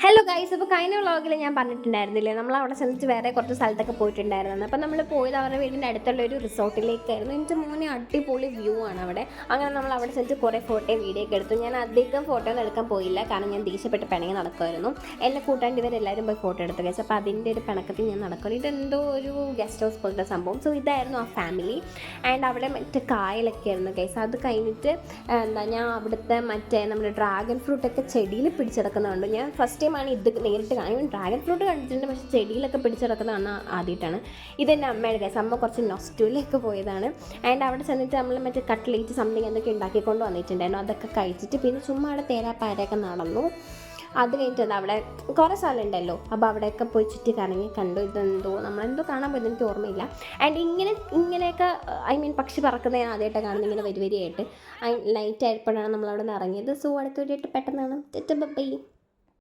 Hello guys, അപ്പോൾ കഴിഞ്ഞ വ്ളോഗിൽ ഞാൻ പറഞ്ഞിട്ടുണ്ടായിരുന്നില്ലേ, നമ്മൾ അവിടെ ചെന്നിട്ട് വേറെ കുറച്ച് സ്ഥലത്തൊക്കെ പോയിട്ടുണ്ടായിരുന്നു. അപ്പോൾ നമ്മൾ പോയത് അവരുടെ വീടിൻ്റെ അടുത്തുള്ള ഒരു റിസോർട്ടിലേക്കായിരുന്നു. എൻ്റെ മോനെ അടിപൊളി വ്യൂ ആണ് അവിടെ. അങ്ങനെ നമ്മൾ അവിടെ ചെന്നിട്ട് കുറേ ഫോട്ടോ വീഡിയോ ഒക്കെ എടുത്തു. ഞാൻ അധികം ഫോട്ടോ ഒന്നും എടുക്കാൻ പോയില്ല, കാരണം ഞാൻ ദേഷ്യപ്പെട്ട് പിണങ്ങി നടക്കുമായിരുന്നു. എന്നെ കൂട്ടാണ്ട് ഇവരെല്ലാവരും പോയി ഫോട്ടോ എടുത്തു ഗൈസ്. അപ്പോൾ അതിൻ്റെ ഒരു പിണക്കത്തിൽ ഞാൻ നടക്കുന്നു. ഇതെന്തോ ഒരു ഗസ്റ്റ് ഹൗസ് പോലത്തെ സംഭവം. സോ ഇതായിരുന്നു ആ ഫാമിലി. ആൻഡ് അവിടെ മറ്റേ കായലൊക്കെ ആയിരുന്നു ഗൈസ്. അത് കഴിഞ്ഞിട്ട് ഞാൻ അവിടുത്തെ മറ്റേ നമ്മുടെ ഡ്രാഗൺ ഫ്രൂട്ടൊക്കെ ചെടിയിൽ പിടിച്ചെടുക്കുന്നുണ്ട്. ഞാൻ ഫസ്റ്റ് ആണ് ഇത് നേരിട്ട് കാണും. ഡ്രാഗൺ ഫ്രൂട്ട് കണ്ടിട്ടുണ്ട്, പക്ഷേ ചെടിയിലൊക്കെ പിടിച്ചെടുക്കുന്നതാണ് ആദ്യമായിട്ടാണ്. ഇതെൻ്റെ അമ്മയുടെ കേസ്. അമ്മ കുറച്ച് നൊസ്റ്റൂലേക്ക് പോയതാണ്. ആൻഡ് അവിടെ ചെന്നിട്ട് നമ്മൾ മറ്റേ കട്ട്ലേറ്റ് സംതിങ് എന്തൊക്കെ ഉണ്ടാക്കിക്കൊണ്ട് വന്നിട്ടുണ്ടായിരുന്നു. അതൊക്കെ കഴിച്ചിട്ട് പിന്നെ ചുമ്മാ അവിടെ തേരാപ്പാരയൊക്കെ നടന്നു. അത് കഴിഞ്ഞിട്ട് അവിടെ കുറേ സ്ഥലമുണ്ടല്ലോ, അപ്പോൾ അവിടെയൊക്കെ പോയി ചുറ്റി കറങ്ങി കണ്ടു. ഇതെന്തോ നമ്മളെന്തോ കാണാൻ പോയത് എനിക്ക് ഓർമ്മയില്ല. ആൻഡ് ഇങ്ങനെയൊക്കെ പക്ഷി പറക്കുന്നത് ഞാൻ ആദ്യമായിട്ടാണ് കാണുന്നത്, ഇങ്ങനെ വരിയായിട്ട്. ലൈറ്റ് ആയപ്പോഴാണ് നമ്മളവിടെ നിന്ന് ഇറങ്ങിയത്. സോ അടുത്തൊരു പെട്ടെന്ന് കാണാം. ബൈ.